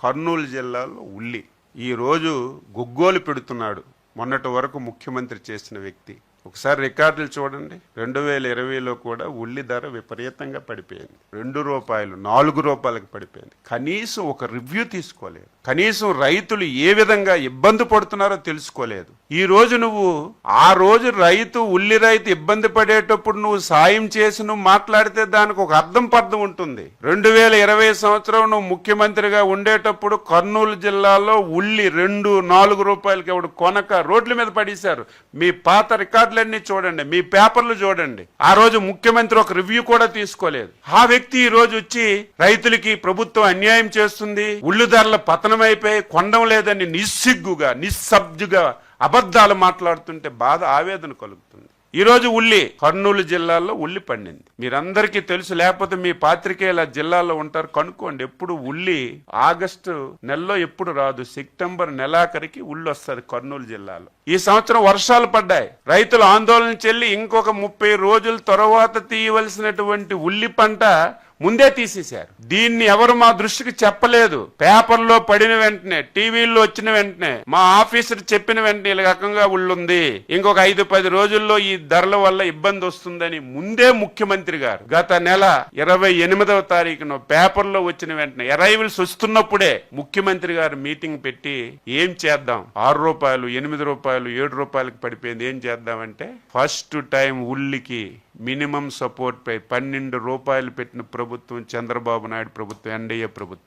కర్నూలు జిల్లాలో ఉల్లి ఈరోజు గొగ్గోలు పెడుతున్నాడు. మొన్నటి వరకు ముఖ్యమంత్రి చేసిన వ్యక్తి. ఒకసారి రికార్డులు చూడండి. 2020లో కూడా ఉల్లి ధర విపరీతంగా పడిపోయింది. ₹2 ₹4 పడిపోయింది. కనీసం ఒక రివ్యూ తీసుకోలేదు. కనీసం రైతులు ఏ విధంగా ఇబ్బంది పడుతున్నారో తెలుసుకోలేదు. ఈ రోజు నువ్వు ఆ రోజు ఉల్లి రైతు ఇబ్బంది పడేటప్పుడు నువ్వు సాయం చేసి నువ్వు మాట్లాడితే దానికి ఒక అర్థం పర్థం ఉంటుంది. 2020 సంవత్సరం నువ్వు ముఖ్యమంత్రిగా ఉండేటప్పుడు కర్నూలు జిల్లాలో ఉల్లి ₹4 ఎవడు కొనక రోడ్ల మీద పడేశారు. మీ పాత రికార్డులన్నీ చూడండి, మీ పేపర్లు చూడండి. ఆ రోజు ముఖ్యమంత్రి ఒక రివ్యూ కూడా తీసుకోలేదు. ఆ వ్యక్తి ఈ రోజు వచ్చి రైతులకి ప్రభుత్వం అన్యాయం చేస్తుంది, ఉల్లి ధరల పతనమైపోయి కొండం లేదని నిస్సిగ్గుగా నిస్సబ్జుగా అబద్ధాలు మాట్లాడుతుంటే బాధ ఆవేదన కలుగుతుంది. ఈ రోజు కర్నూలు జిల్లాలో ఉల్లి పండింది. మీరందరికీ తెలుసు, లేకపోతే మీ పాత్రికేయుల జిల్లాలో ఉంటారు, కనుక్కోండి. ఎప్పుడు ఉల్లి ఆగస్టు నెలలో ఎప్పుడు రాదు, సెప్టెంబర్ నెలాఖరికి ఉల్లి వస్తుంది కర్నూలు జిల్లాలో. ఈ సంవత్సరం వర్షాలు పడ్డాయి. రైతులు ఆందోళన చెల్లి ఇంకొక 30 రోజుల తర్వాత తీయవలసినటువంటి ఉల్లి పంట ముందే తీసేశారు. దీన్ని ఎవరు మా దృష్టికి చెప్పలేదు. పేపర్లో పడిన వెంటనే, టీవీల్లో వచ్చిన వెంటనే, మా ఆఫీసర్ చెప్పిన వెంటనే ఇలా రకంగా ఉల్లుంది, ఇంకొక 5-10 రోజుల్లో ఈ ధరల వల్ల ఇబ్బంది వస్తుందని ముందే ముఖ్యమంత్రి గారు గత నెల 28వ తారీఖున పేపర్లో వచ్చిన వెంటనే అరైవల్స్ వస్తున్నప్పుడే ముఖ్యమంత్రి గారు మీటింగ్ పెట్టి ఏం చేద్దాం, ₹6, ₹8, ₹7 పడిపోయింది, ఏం చేద్దామంటే ఫస్ట్ టైం ఉల్లికి మినిమం సపోర్ట్ పై ₹12 పెట్టిన ప్రభుత్వం చంద్రబాబు నాయుడు ప్రభుత్వం, ఎన్డీఏ ప్రభుత్వం.